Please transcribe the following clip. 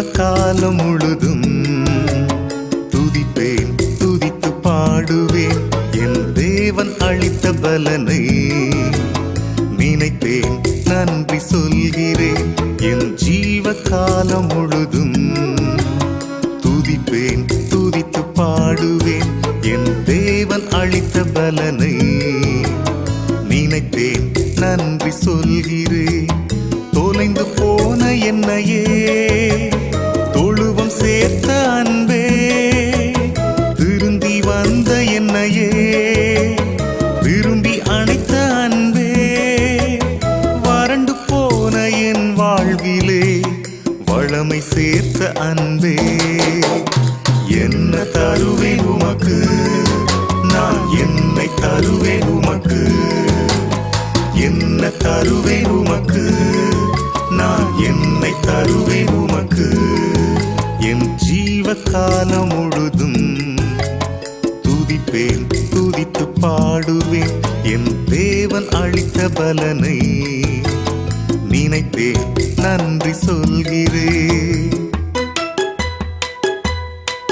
காலம் முழுதும் துதிப்பேன், துதித்து பாடுவேன். என் தேவன் அளித்த பலனை நினைத்தேன், நன்றி சொல்கிறேன். என் ஜீவ காலம் முழுதும் துதிப்பேன், துதித்து பாடுவேன். என் தேவன் அளித்த பலனை நினைத்தேன், நன்றி சொல்கிறேன். தொலைந்து போன என்னையே தொழுவம் சேர்த்த அன்பே, திரும்பி வந்த என்னையே விரும்பி அணைத்த அன்பே, வறண்டு போன என் வாழ்விலே வளமை சேர்த்த அன்பே. என்ன தருவேன் உமக்கு, நான் என்னை தருவேன் உமக்கு. என்ன தருவேன் உமக்கு, நான் என்னை தருவேன் உமக்கு. என் ஜீவ காலம் முழுதும் துதிப்பேன், துதித்து பாடுவேன். என் தேவன் அளித்த பலனை நினைத்தேன், நன்றி சொல்கிறேன்.